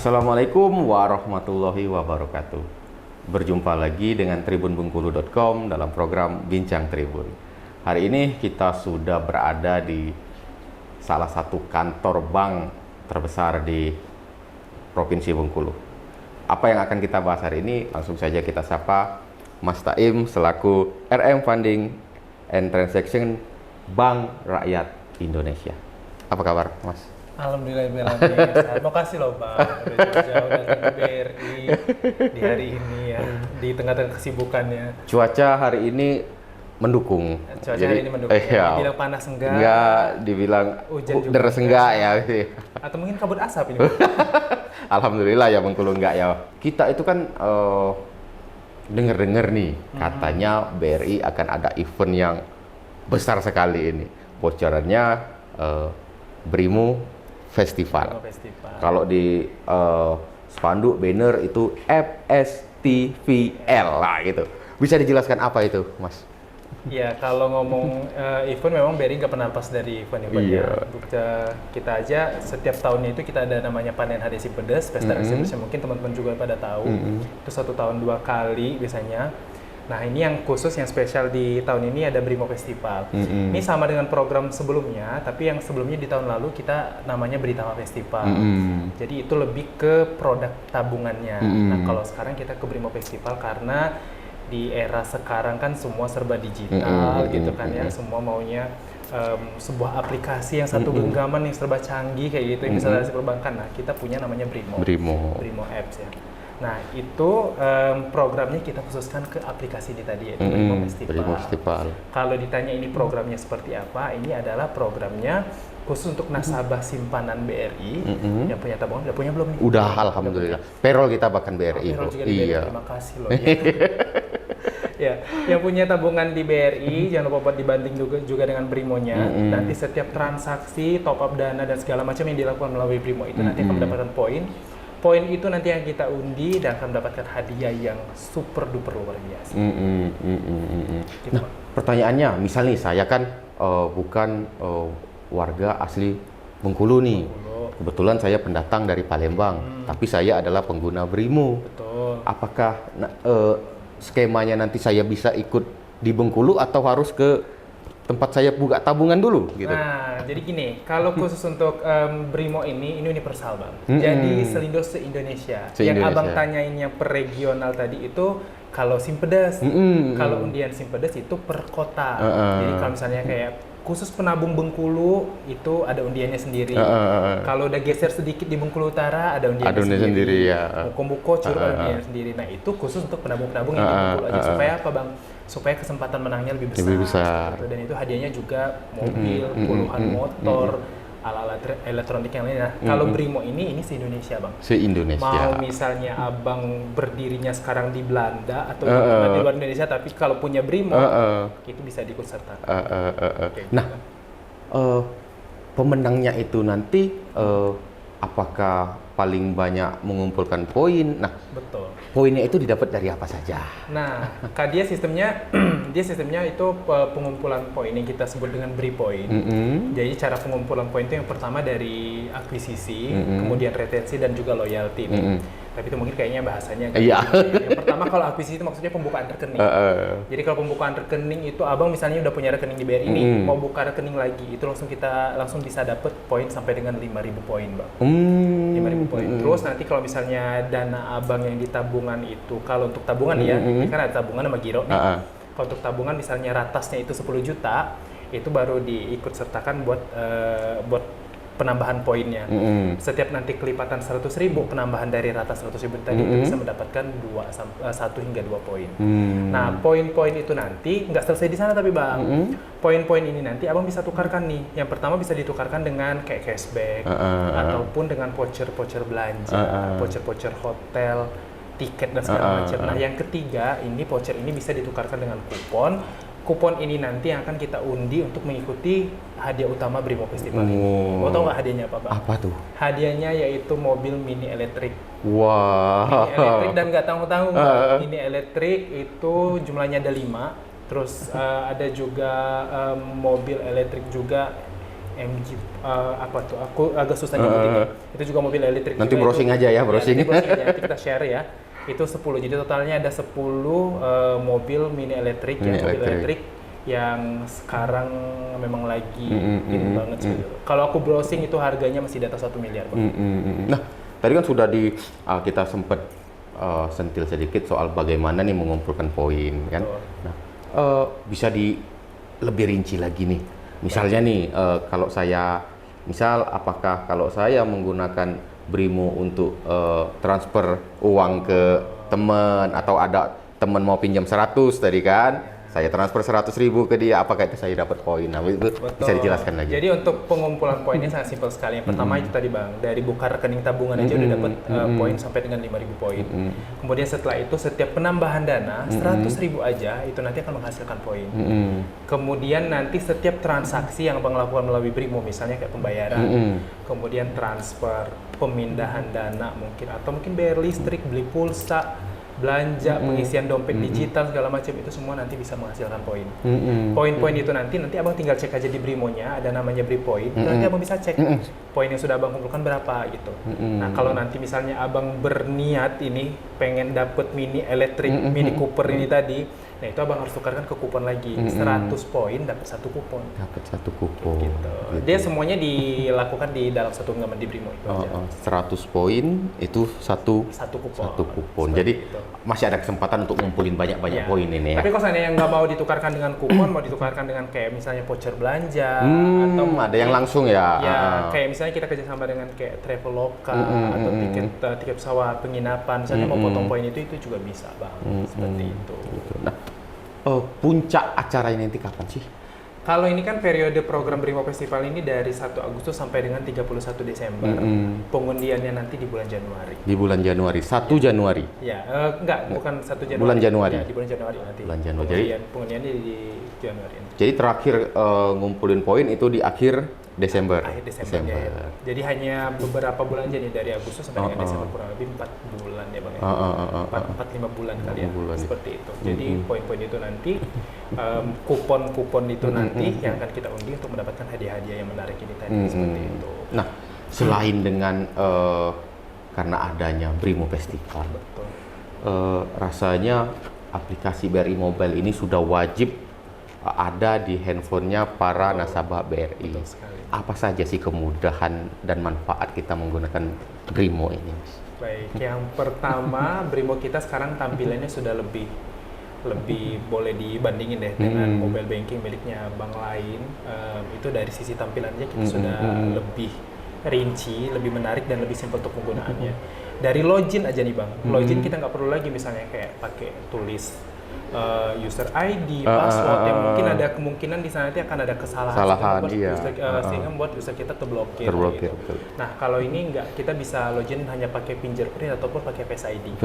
Assalamualaikum warahmatullahi wabarakatuh. Berjumpa lagi dengan tribunbengkulu.com dalam program Bincang Tribun. Hari ini kita sudah berada di salah satu kantor bank terbesar di Provinsi Bengkulu. Apa yang akan kita bahas hari ini? Langsung saja kita sapa Mas Taim selaku RM Funding and Transaction Bank Rakyat Indonesia. Apa kabar, Mas? Alhamdulillah, terima kasih loh Bang, udah jauh-jauh datang ke BRI di hari ini ya, di tengah-tengah kesibukannya. Cuaca hari ini mendukung. Hari ini mendukung. Iya. Dibilang panas enggak? Enggak, dibilang hujan juga deres enggak ya. Atau mungkin kabut asap ini. Alhamdulillah ya Bengkulu enggak ya. Kita itu kan dengar-dengar nih, katanya BRI akan ada event yang besar sekali ini. Bocorannya Brimo Festival. Kalau di spanduk banner itu FSTVL lah gitu. Bisa dijelaskan apa itu, Mas? Ya, kalau ngomong event memang BRI nggak pernah lepas dari event-eventnya. Kita aja setiap tahunnya itu kita ada namanya panen hadiah si pedas, pesta eksibisi, mungkin teman-teman juga pada tahu. Itu 1 tahun 2 kali biasanya. Nah, ini yang khusus, yang spesial di tahun ini ada Brimo Festival. Ini sama dengan program sebelumnya, tapi yang sebelumnya di tahun lalu kita namanya Britama Festival. Jadi itu lebih ke produk tabungannya. Nah, kalau sekarang kita ke Brimo Festival karena di era sekarang kan semua serba digital gitu kan ya, semua maunya sebuah aplikasi yang satu genggaman yang serba canggih kayak gitu, yang bisa dari perbankan. Nah, kita punya namanya Brimo Apps ya. Nah, itu programnya kita khususkan ke aplikasi ini tadi, yaitu Brimo Festival. Kalau ditanya ini programnya seperti apa, ini adalah programnya khusus untuk nasabah simpanan BRI yang punya tabungan. Udah punya belum nih? Udah, alhamdulillah. Payroll kita bahkan BRI. Payroll juga di BRI, terima kasih loh. Ya, yang punya tabungan di BRI, jangan lupa buat dibanding juga dengan Brimonya. Nanti setiap transaksi, top up dana dan segala macam yang dilakukan melalui Brimo itu nanti akan mendapatkan poin. Poin itu nanti yang kita undi dan akan mendapatkan hadiah yang super duper luar biasa. Gitu, nah, pertanyaannya, misalnya saya kan bukan warga asli Bengkulu nih. Kebetulan saya pendatang dari Palembang, tapi saya adalah pengguna Brimo. Betul. Apakah skemanya nanti saya bisa ikut di Bengkulu atau harus ke tempat saya buka tabungan dulu gitu? Nah, jadi gini, kalau khusus untuk Brimo ini universal Bang. Jadi selindo se-Indonesia. Yang Abang tanyainnya per regional tadi itu kalau Simpedes. Kalau undian Simpedes itu per kota. Jadi kalau misalnya kayak khusus penabung Bengkulu itu ada undiannya sendiri. Kalau udah geser sedikit di Bengkulu Utara ada undiannya sendiri. Buko-buko curug ada undiannya sendiri. Nah, itu khusus untuk penabung-penabung yang di Bengkulu aja. Supaya apa Bang? Supaya kesempatan menangnya lebih besar. Gitu. Dan itu hadiahnya juga mobil, puluhan motor, alat-alat elektronik yang lain. Nah, kalau Brimo ini se-Indonesia Bang. Se-Indonesia. Mau misalnya Abang berdirinya sekarang di Belanda atau di luar Indonesia, tapi kalau punya Brimo, itu bisa diikut sertakan. Nah, pemenangnya itu nanti apakah paling banyak mengumpulkan poin? Nah, betul. Poinnya itu didapat dari apa saja? Nah, dia sistemnya itu pengumpulan poin yang kita sebut dengan BRI Point. Jadi cara pengumpulan poin itu yang pertama dari akuisisi, kemudian retensi dan juga loyalty. Tapi itu mungkin kayaknya bahasanya yang pertama kalau akuisisi itu maksudnya pembukaan rekening. Jadi kalau pembukaan rekening itu Abang misalnya udah punya rekening di BRI ini, mau buka rekening lagi, itu langsung bisa dapat poin sampai dengan 5.000 poin, Bang. 5.000 poin. Terus nanti kalau misalnya dana Abang yang di tabungan itu, kalau untuk tabungan ya, ini kan ada tabungan sama giro nih. Kalau untuk tabungan misalnya ratasnya itu 10 juta, itu baru diikut sertakan buat penambahan poinnya. Setiap nanti kelipatan 100.000, penambahan dari ratas 100.000 tadi itu bisa mendapatkan 1 hingga 2 poin. Nah, poin-poin itu nanti nggak selesai di sana tapi Bang. Poin-poin ini nanti Abang bisa tukarkan nih. Yang pertama bisa ditukarkan dengan kayak cashback ataupun dengan voucher-voucher belanja, voucher-voucher hotel, tiket dan segala macam. Nah, yang ketiga, ini voucher ini bisa ditukarkan dengan kupon. Kupon ini nanti yang akan kita undi untuk mengikuti hadiah utama Brimo Festival ini. Mau tahu nggak hadiahnya apa, Bang? Apa tuh? Hadiahnya yaitu mobil mini elektrik. Wah. Mini elektrik dan nggak tanggung-tanggung. Mini elektrik itu jumlahnya ada 5. Terus ada juga mobil elektrik juga MG apa tuh? Aku agak susah nyebutinnya. Itu juga mobil elektrik. Nanti juga browsing itu. aja ya, browsing. Nanti browsing aja. Nanti kita share ya. Itu 10. Jadi totalnya ada 10 mobil mini elektrik mobil elektrik yang sekarang memang lagi in banget sih. Kalau aku browsing itu harganya masih di atas 1 miliar. Nah, tadi kan sudah kita sempat sentil sedikit soal bagaimana nih mengumpulkan poin kan. Nah, bisa lebih rinci lagi nih. Misalnya nih, kalau apakah kalau saya menggunakan Brimo untuk transfer uang ke teman atau ada teman mau pinjam 100 tadi kan, saya transfer 100.000 ke dia, apakah itu saya dapat poin? Nah, itu bisa dijelaskan lagi. Jadi untuk pengumpulan poinnya sangat simpel sekali. Yang pertama itu tadi Bang, dari buka rekening tabungan aja udah dapat poin sampai dengan 5.000 poin. Kemudian setelah itu setiap penambahan dana 100.000 aja itu nanti akan menghasilkan poin. Kemudian nanti setiap transaksi yang Bang lakukan melalui Brimo, misalnya kayak pembayaran, kemudian transfer, pemindahan dana mungkin, atau mungkin bayar listrik, beli pulsa, belanja, pengisian dompet digital segala macam, itu semua nanti bisa menghasilkan poin. Poin-poin itu nanti Abang tinggal cek aja di Brimonya, ada namanya Bripoint. Nanti Abang bisa cek poin yang sudah Abang kumpulkan berapa gitu. Nah, kalau nanti misalnya Abang berniat ini pengen dapet mini elektrik, Mini Cooper ini tadi, nah itu Abang harus tukarkan ke kupon lagi. 100 poin dapat 1 kupon. Dapat 1 kupon. Gitu. Dia semuanya dilakukan di dalam satu genggaman di Brimo itu aja. 100 poin itu satu kupon. Satu kupon. Jadi masih ada kesempatan untuk ngumpulin banyak-banyak poin ini ya. Tapi kalau seandainya nggak mau ditukarkan dengan kupon, mau ditukarkan dengan kayak misalnya voucher belanja atau ada yang langsung ya. Kayak misalnya kita kerjasama dengan kayak Traveloka atau tiket pesawat, penginapan, misalnya mau potong poin itu juga bisa Bang. Seperti itu. Nah, puncak acara ini nanti kapan sih? Kalau ini kan periode program Brimo Festival ini dari 1 Agustus sampai dengan 31 Desember. Pengundiannya nanti di bulan Januari. Di bulan Januari, 1 Januari? Ya, bukan 1 Januari. Bulan Januari? Ya, di bulan Januari nanti. Bulan Januari. Pengundiannya di Januari. Jadi terakhir ngumpulin poin itu di akhir Desember? Akhir Desember. Ya. Jadi hanya beberapa bulan aja nih, dari Agustus sampai dengan Desember, kurang lebih 4 bulan ya Bang. 4-5 bulan kali ya, seperti itu. Jadi poin-poin itu nanti, kupon-kupon itu nanti yang akan kita undi untuk mendapatkan hadiah-hadiah yang menarik ini tadi, seperti itu. Nah, selain dengan karena adanya Brimo Festival, rasanya aplikasi BRI Mobile ini sudah wajib ada di handphonenya para nasabah BRI. Apa saja sih kemudahan dan manfaat kita menggunakan Brimo ini? Baik, yang pertama Brimo kita sekarang tampilannya sudah lebih boleh dibandingin deh dengan mobile banking miliknya bank lain. Itu dari sisi tampilannya kita sudah lebih rinci, lebih menarik dan lebih simpel untuk penggunaannya. Dari login aja nih Bang, login kita nggak perlu lagi misalnya kayak pakai tulis user ID, password yang mungkin ada kemungkinan di sana nanti akan ada kesalahan sehingga membuat user kita terblokir. Gitu. Nah, kalau ini enggak, kita bisa login hanya pakai fingerprint ataupun pakai Face ID.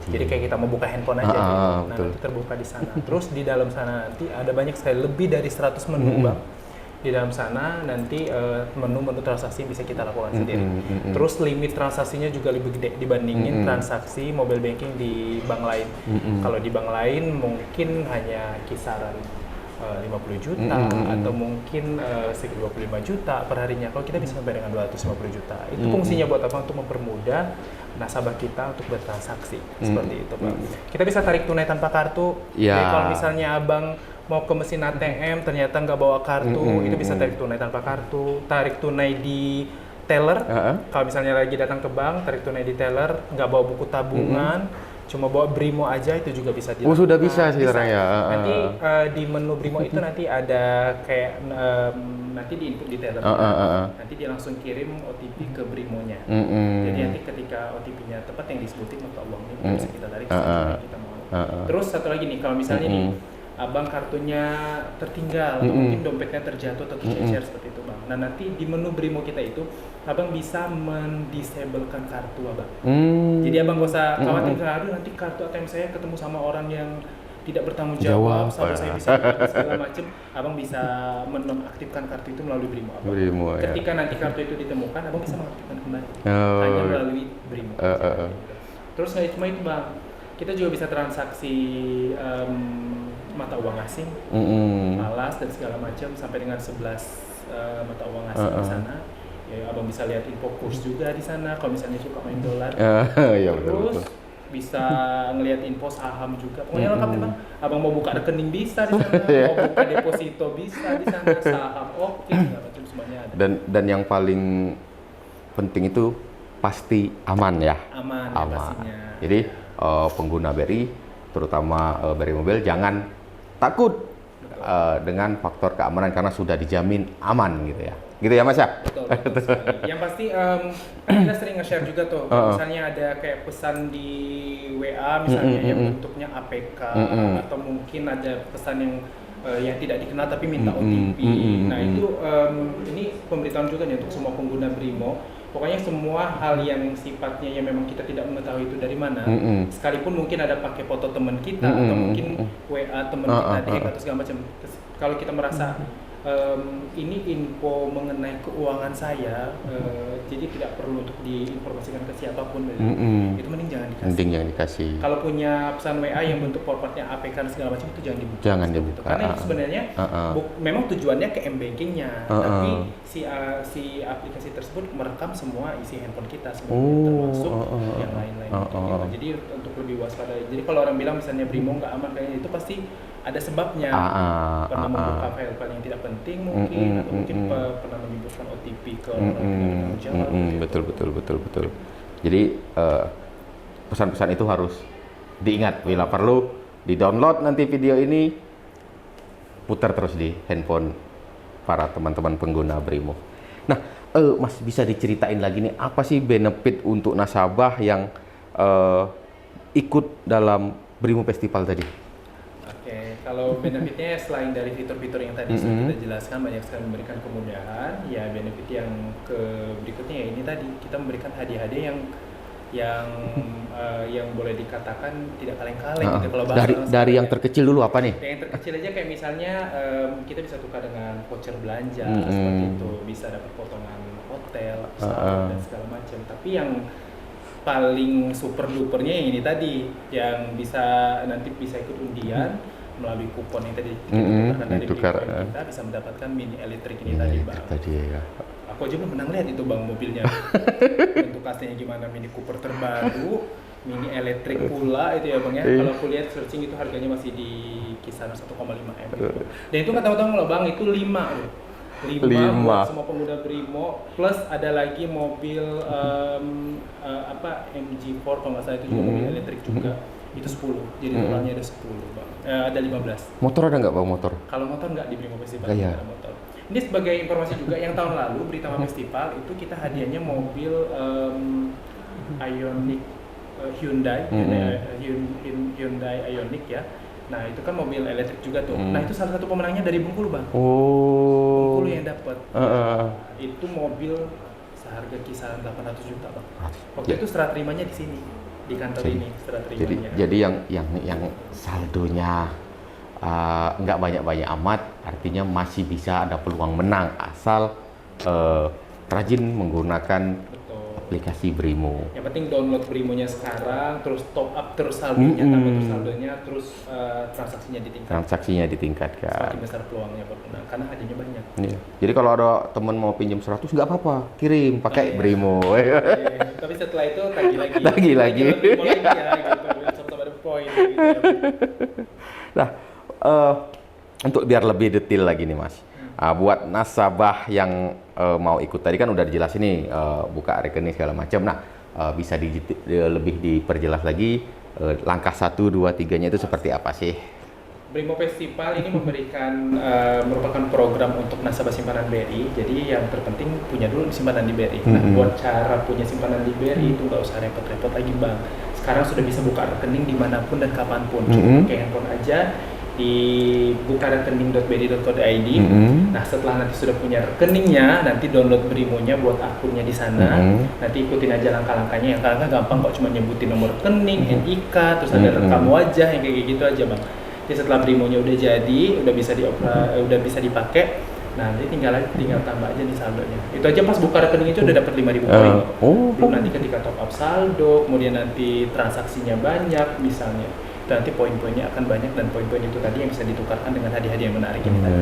Jadi kayak kita mau buka handphone aja gitu. Nah, nanti terbuka di sana. Terus di dalam sana nanti ada banyak sekali, lebih dari 100 menu Bang. Di dalam sana nanti menu-menu transaksi bisa kita lakukan sendiri. Terus limit transaksinya juga lebih gede dibandingin transaksi mobile banking di bank lain. Kalau di bank lain mungkin hanya kisaran 50 juta atau mungkin sekitar 25 juta per harinya. Kalau kita bisa sampai dengan 250 juta. Itu fungsinya buat apa? Untuk mempermudah nasabah kita untuk bertransaksi. Seperti itu, Bang. Kita bisa tarik tunai tanpa kartu. Jadi kalau misalnya Abang mau ke mesin ATM ternyata nggak bawa kartu, itu bisa tarik tunai tanpa kartu. Tarik tunai di teller, kalau misalnya lagi datang ke bank, tarik tunai di teller, nggak bawa buku tabungan, cuma bawa Brimo aja, itu juga bisa dilakukan. Sudah bisa sih sekarang ya. Nanti di menu Brimo itu nanti ada kayak nanti di input di teller, nanti dia langsung kirim OTP ke Brimonya. Jadi nanti ketika OTP-nya tepat yang disebutin maka uangnya bisa kita tarik sesuai yang kita mau. Terus satu lagi nih, kalau misalnya nih Abang kartunya tertinggal, atau mungkin dompetnya terjatuh atau tercecer seperti itu Bang. Nah nanti di menu Brimo kita itu, Abang bisa mendisablekan kartu Abang. Jadi Abang gak usah khawatir, aduh nanti kartu ATM saya ketemu sama orang yang tidak bertanggung jawab, sampai saya bisa segala macam. Abang bisa menonaktifkan kartu itu melalui Brimo Abang. Ketika nanti kartu itu ditemukan, Abang bisa mengaktifkan kembali. Hanya melalui Brimo. Terus nggak cuma itu Bang, kita juga bisa transaksi mata uang asing, falas dan segala macam sampai dengan 11 mata uang asing di sana. Ya, abang bisa lihat info kurs juga di sana kalau misalnya suka main dolar. Iya, Terus betul. bisa ngelihat info saham juga. Pokoknya lengkap nih bang. Abang mau buka rekening bisa di sana, mau buka deposito bisa di sana, saham oke, segala macam semuanya ada. Dan yang paling penting itu pasti aman ya. Aman. Ya, pastinya. Jadi pengguna BRI, terutama BRI Mobile, jangan takut dengan faktor keamanan karena sudah dijamin aman gitu ya. Gitu ya Mas ya? Betul sekali. Yang pasti kita sering nge-share juga tuh, misalnya ada kayak pesan di WA misalnya yang bentuknya APK atau mungkin ada pesan yang tidak dikenal tapi minta OTP. Nah itu ini pemberitahuan juga nih untuk semua pengguna Brimo. Pokoknya semua hal yang sifatnya yang memang kita tidak mengetahui itu dari mana, sekalipun mungkin ada pakai foto teman kita atau mungkin WA teman kita dihack atau segala macam. Kalau kita merasa ini info mengenai keuangan saya, jadi tidak perlu untuk diinformasikan ke siapapun, itu mending jangan dikasih. Mending jangan dikasih. Kalau punya pesan WA yang bentuk formatnya APK dan segala macam itu jangan dibuka. Jangan dibuka. Karena itu sebenarnya memang tujuannya ke m-bankingnya, tapi si aplikasi tersebut merekam semua isi handphone kita sebenarnya, termasuk yang lain-lain. Gitu. Jadi untuk lebih waspada. Jadi kalau orang bilang misalnya Brimo nggak aman kayaknya, itu pasti ada sebabnya. Pernah membuka file-file yang tidak penting mungkin, atau mungkin pernah menyebutkan OTP ke orang yang tidak bertanggung jawab. Betul. Jadi pesan-pesan itu harus diingat. Bila perlu di-download nanti video ini, putar terus di handphone para teman-teman pengguna Brimo. Nah, Mas bisa diceritain lagi nih, apa sih benefit untuk nasabah yang ikut dalam Brimo Festival tadi? Oke, kalau benefitnya selain dari fitur-fitur yang tadi sudah kita jelaskan, banyak sekali memberikan kemudahan. Ya, benefit yang berikutnya ya ini tadi, kita memberikan hadiah-hadiah yang boleh dikatakan tidak kaleng-kaleng gitu. Kalau dari yang terkecil dulu apa nih? Yang terkecil aja kayak misalnya kita bisa tukar dengan voucher belanja seperti itu, bisa dapat potongan hotel, pesawat dan segala macam. Tapi yang paling super dupernya yang ini tadi, yang nanti bisa ikut undian melalui kupon yang tadi kita tukarkan dari kita bisa mendapatkan mini elektrik ini tadi bang. Ya. Aku aja belum pernah lihat itu bang mobilnya. Bentuk aslinya gimana, Mini Cooper terbaru, mini elektrik pula itu ya bang ya. Kalau aku lihat searching itu harganya masih di kisaran 1,5 M. Dan itu nggak tahu-tahu loh bang, itu 5 buat semua pengguna Brimo, plus ada lagi mobil MG4 kalau nggak salah, itu juga mobil elektrik juga. Itu 10, jadi totalnya ada 10 bang. Ada 15. Motor ada nggak bang motor? Kalau motor nggak di Brimo Festival, ada motor. Ini sebagai informasi juga, yang tahun lalu Britama Festival itu kita hadiahnya mobil Ioniq Hyundai Ioniq ya. Nah itu kan mobil elektrik juga tuh. Nah itu salah satu pemenangnya dari Bengkulu bang. Bengkulu yang dapat. Itu mobil seharga kisaran 800 juta bang. Waktu itu serah terimanya di sini, di kantor ini serah terimanya. Jadi yang saldonya nggak banyak-banyak amat, artinya masih bisa ada peluang menang asal rajin menggunakan aplikasi Brimo. Yang penting download Brimonya sekarang, terus top up terus saldonya, tambah terus saldonya, terus transaksinya ditingkatkan. Semakin besar peluangnya bermenang karena hadiahnya banyak. Iya. Jadi kalau ada teman mau pinjam 100 nggak apa-apa, kirim pakai Brimo. Tapi setelah itu tagih lagi. Tagih lagi. Ya, gitu. Sama ada poin. Gitu. Nah, untuk biar lebih detail lagi nih Mas, buat nasabah yang mau ikut tadi kan udah dijelasin nih, buka rekening segala macam. Nah, bisa lebih diperjelas lagi langkah 1, 2, 3-nya itu seperti apa sih? Brimo Festival ini merupakan program untuk nasabah simpanan BRI. Jadi yang terpenting punya dulu simpanan di BRI. Nah, buat cara punya simpanan di BRI itu nggak usah repot-repot lagi bang. Sekarang sudah bisa buka rekening dimanapun dan kapanpun. Cuma pakai handphone aja, di buka rekening.bri.co.id. Nah setelah nanti sudah punya rekeningnya, nanti download Brimonya buat akunnya di sana. Nanti ikutin aja langkah-langkahnya. Yang langkah gampang kok, cuma nyebutin nomor rekening, NIK, terus ada rekam wajah yang kayak gitu aja bang. Jadi setelah Brimonya udah jadi, udah bisa dipakai, nah nanti tinggal tambah aja nih saldonya. Itu aja pas buka rekening itu udah dapat 5.000 poin. Belum nanti ketika top up saldo, kemudian nanti transaksinya banyak misalnya, nanti poin-poinnya akan banyak, dan poin-poin itu tadi yang bisa ditukarkan dengan hadiah-hadiah yang menarik ini tadi.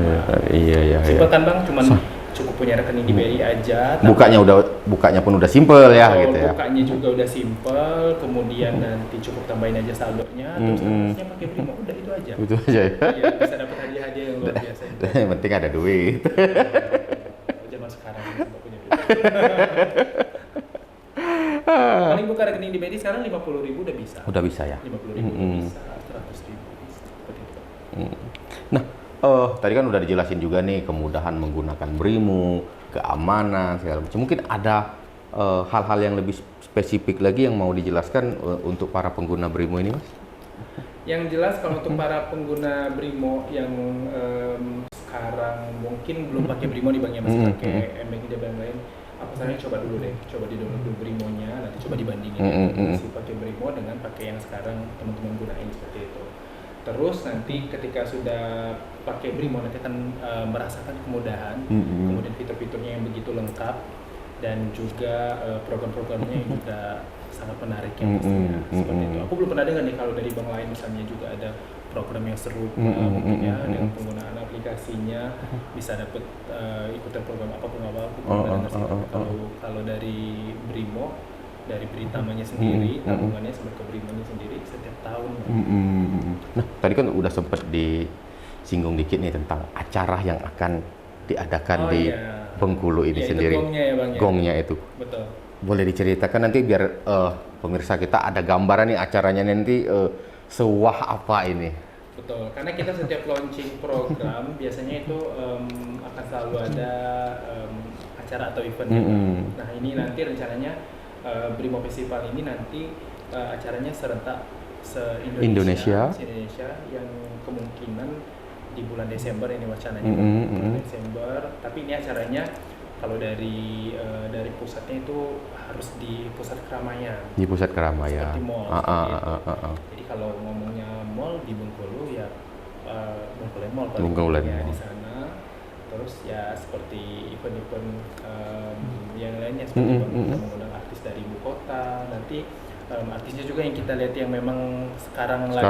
Iya. Simpel kan bang, cukup punya rekening di BRI aja. Bukanya pun udah simple ya gitu ya. Bukanya juga udah simple, kemudian nanti cukup tambahin aja saldonya, terus harusnya pakai Brimo, udah itu aja. Itu aja ya. Iya, bisa dapat hadiah-hadiah yang luar biasa. Yang penting ada duit. Zaman sekarang nggak punya duit. Paling buka rekening di BRI sekarang 50.000 udah bisa. Udah bisa ya. 50.000 udah bisa, 100.000 bisa. Seperti itu. Nah, tadi kan udah dijelasin juga nih kemudahan menggunakan Brimo, keamanan segala macam. Mungkin ada hal-hal yang lebih spesifik lagi yang mau dijelaskan untuk para pengguna Brimo ini, Mas? Yang jelas kalau untuk para pengguna Brimo yang sekarang mungkin belum pakai Brimo nih Bang, ya masih pakai mBank dan lain, aku sarannya coba dulu deh, coba di download dulu Brimonya, nanti coba dibandingin masih pakai Brimo dengan pakai yang sekarang teman-teman gunain seperti itu. Terus nanti ketika sudah pakai Brimo nanti akan merasakan kemudahan, kemudian fitur-fiturnya yang begitu lengkap dan juga program-programnya yang juga sangat menarik yang pastinya seperti itu. Aku belum pernah dengar nih kalau dari bank lain misalnya juga ada program yang serupa mungkin ya dengan penggunaan aplikasinya bisa dapat ikutan program apapun kalau dari Brimo, dari Britamanya sendiri, tabungannya sampai ke Brimonya sendiri setiap tahun. Nah, tadi kan udah sempat disinggung dikit nih tentang acara yang akan diadakan di Bengkulu ini sendiri. Itu gongnya ya Bang ya? Gongnya itu. Betul. Boleh diceritakan nanti biar pemirsa kita ada gambaran nih acaranya nanti sewah apa ini? Betul, karena kita setiap launching program biasanya itu akan selalu ada acara atau event. Nah ini nanti rencananya Brimo Festival ini nanti acaranya serentak se-Indonesia yang kemungkinan di bulan Desember ini wacananya. Bulan Desember, tapi ini acaranya kalau dari pusatnya itu harus di pusat keramaian. Di pusat keramaian. Seperti mall. Jadi kalau ngomongnya mall di Bengkulu ya Bengkulu ya di sana. Terus ya seperti event-event yang lainnya seperti kita mengundang artis dari ibu kota. Nanti artisnya juga yang kita lihat yang memang sekarang lagi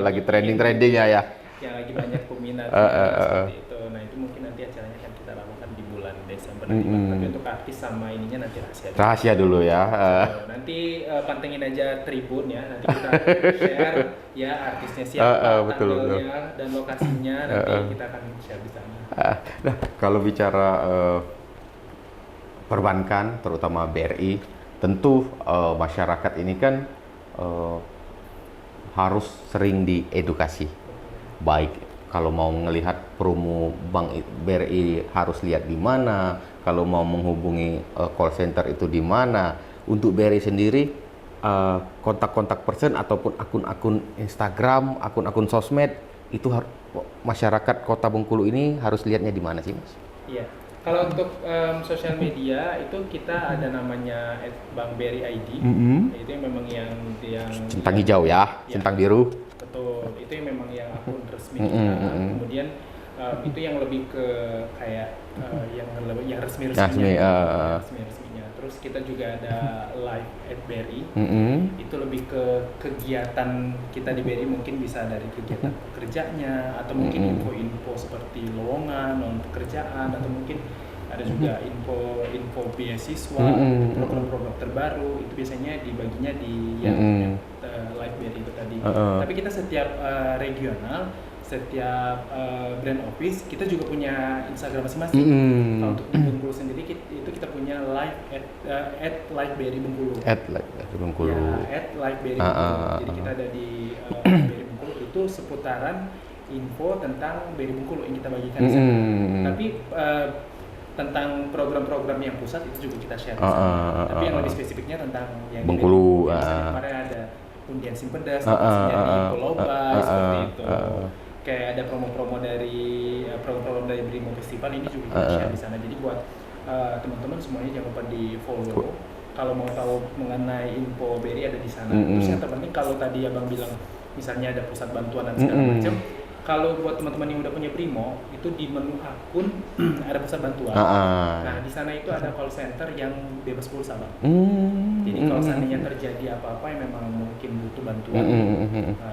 lagi trending ya. Yang lagi banyak peminat seperti itu. Nah itu mungkin nanti acaranya akan kita lakukan di bulan Desember nanti. Tapi untuk artis sama ininya nanti rahasia dulu ya. Nanti pantengin aja Tribun ya. Nanti kita share ya artisnya siapa, tanggalnya dan lokasinya. Nanti kita akan share di sana. Nah kalau bicara perbankan terutama BRI, tentu masyarakat ini kan harus sering diedukasi. Baik kalau mau melihat promo Bank BRI harus lihat di mana, kalau mau menghubungi call center itu di mana. Untuk BRI sendiri kontak-kontak person ataupun akun-akun Instagram, akun-akun sosmed itu masyarakat Kota Bengkulu ini harus lihatnya di mana sih, Mas? Iya. Kalau untuk sosial media itu kita ada namanya Bank BRI ID. Itu yang memang yang centang hijau ya, centang biru. Betul, itu yang memang yang akun resmi kita. Kemudian itu yang lebih ke kayak yang resmi-resminya. Terus kita juga ada live at BRI. Itu lebih ke kegiatan kita di BRI, mungkin bisa dari kegiatan pekerjanya atau mungkin info-info seperti lowongan, non pekerjaan, atau mungkin ada juga info beasiswa, program-program terbaru. Itu biasanya dibaginya di live BRI itu tadi. Tapi kita setiap regional, setiap brand office kita juga punya Instagram masing-masing. Kalau untuk di Bengkulu sendiri itu kita punya live at live BRI Bengkulu. At live BRI Bengkulu. Ya, at live BRI Bengkulu. Jadi kita ada di BRI Bengkulu itu seputaran info tentang BRI Bengkulu yang kita bagikan di sana. Tapi tentang program-program yang pusat itu juga kita share di sana. Tapi yang lebih spesifiknya tentang yang Bengkulu. Kemarin ada undian simpedas, di Pulau Bas, seperti itu. Kayak ada promo-promo dari program-program dari Brimo Festival ini juga kita share di sana. Jadi buat teman-teman semuanya jangan lupa di follow. Kalau mau tahu mengenai info BRI ada di sana. Terus yang terpenting kalau tadi Abang bilang misalnya ada pusat bantuan dan segala macam, Kalau buat teman-teman yang udah punya Brimo, itu di menu akun ada pusat bantuan. Nah, di sana itu ada call center yang bebas pulsa, Bang. Jadi kalau seandainya terjadi apa-apa yang memang mungkin butuh bantuan,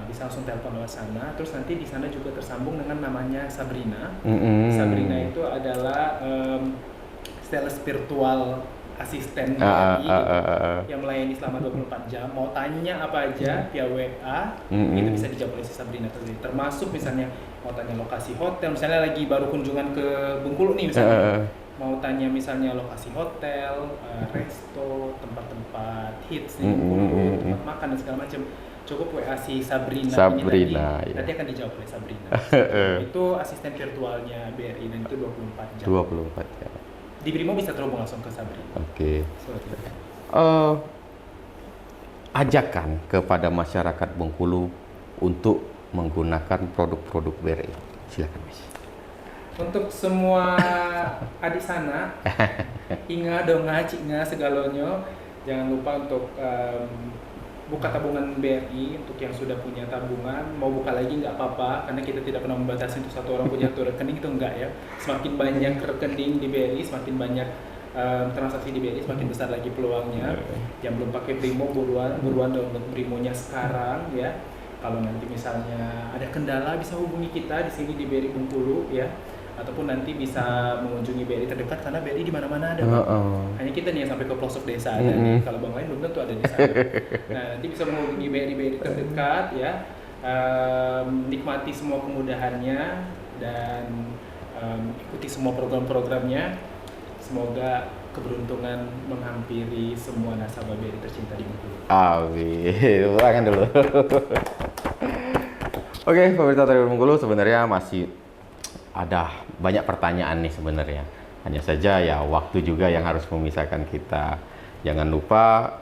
bisa langsung telepon lewat sana. Terus nanti di sana juga tersambung dengan namanya Sabrina. Sabrina itu adalah sales virtual asisten BRI yang melayani selama 24 jam. Mau tanya apa aja via WA, itu bisa dijawab oleh si Sabrina tadi. Termasuk misalnya mau tanya lokasi hotel, misalnya lagi baru kunjungan ke Bengkulu nih misalnya. Mau tanya misalnya lokasi hotel, resto, tempat-tempat hits di Bengkulu, tempat makan dan segala macam. Cukup WA si Sabrina ini tadi, nanti akan dijawab oleh Sabrina. Itu asisten virtualnya BRI dan itu 24 jam. 24 jam. Di Brimo bisa terhubung langsung ke Sabrina. Oke. Ajakan kepada masyarakat Bengkulu untuk menggunakan produk-produk BRI. Silakan, Mas. Untuk semua adik sana, inga, donga, cinga, segalonyo, jangan lupa untuk buka tabungan BRI. Untuk yang sudah punya tabungan, mau buka lagi nggak apa-apa, karena kita tidak pernah membatasi untuk satu orang punya rekening, itu enggak ya. Semakin banyak rekening di BRI, semakin banyak transaksi di BRI, semakin besar lagi peluangnya. Yang belum pakai Brimo, buruan download Brimonya sekarang ya. Kalau nanti misalnya ada kendala, bisa hubungi kita di sini di BRI Bengkulu ya. Ataupun nanti bisa mengunjungi BRI terdekat, karena BRI di mana-mana ada. Hanya kita nih yang sampai ke pelosok desa ada nih. Kalau Bang lain belum tentu ada di sana. Nah, nanti bisa menghubungi BRI terdekat ya. Nikmati semua kemudahannya dan ikuti semua program-programnya. Semoga keberuntungan menghampiri semua nasabah BRI tercinta di Bengkulu. Amin. Ulangan dulu. Oke, pemirsa Tribun Bengkulu, sebenarnya masih ada banyak pertanyaan nih sebenarnya. Hanya saja ya waktu juga yang harus memisahkan kita. Jangan lupa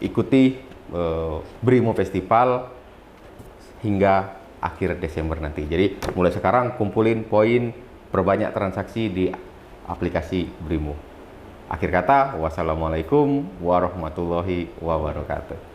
ikuti Brimo Festival hingga akhir Desember nanti. Jadi mulai sekarang kumpulin poin, perbanyak transaksi di aplikasi Brimo. Akhir kata, wassalamualaikum warahmatullahi wabarakatuh.